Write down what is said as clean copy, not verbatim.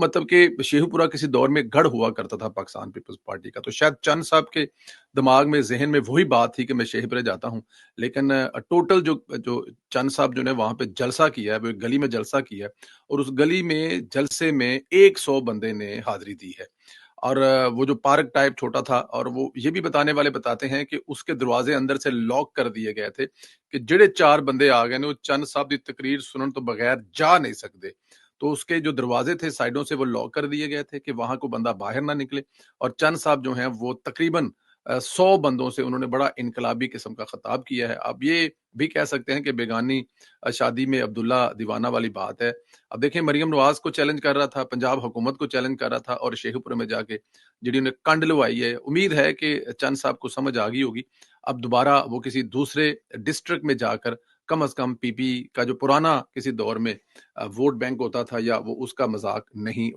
मतलब कि शेखुपुरा किसी दौर में गढ़ हुआ करता था पाकिस्तान पीपल्स पार्टी का, तो शायद चंद साहब के दिमाग में, ज़हन में वही बात थी कि मैं शेखुपुरा जाता हूँ। लेकिन टोटल जो जो चंद साहब जो ने वहाँ पे जलसा किया है, वो एक गली में जलसा किया है और उस गली में जलसे में 100 बंदे ने हाज़िरी दी है। और वो जो पार्क टाइप छोटा था, और वो ये भी बताने वाले बताते हैं कि उसके दरवाजे अंदर से लॉक कर दिए गए थे कि जेड़े 4 बंदे आ गए ने वो चंद साहब की तकरीर सुनने तो बगैर जा नहीं सकते। तो उसके जो दरवाजे थे साइडों से वो लॉक कर दिए गए थे कि वहां को बंदा बाहर ना निकले। और चंद साहब जो हैं वो तकरीबन 100 बंदों से उन्होंने बड़ा इनकलाबी किस्म का खिताब किया है। अब ये भी कह सकते हैं कि बेगानी शादी में अब्दुल्ला दीवाना वाली बात है। अब देखें, मरियम नवाज को चैलेंज कर रहा था, पंजाब हुकूमत को चैलेंज कर रहा था, और शेखुपुरा में जाके जिहड़ी उन्हें कंड लवाई है। उम्मीद है कि चंद साहब को समझ आ गई होगी। अब दोबारा वो किसी दूसरे डिस्ट्रिक्ट में जाकर कम अज कम पीपी का जो पुराना किसी दौर में वोट बैंक होता था, या वो उसका मजाक नहीं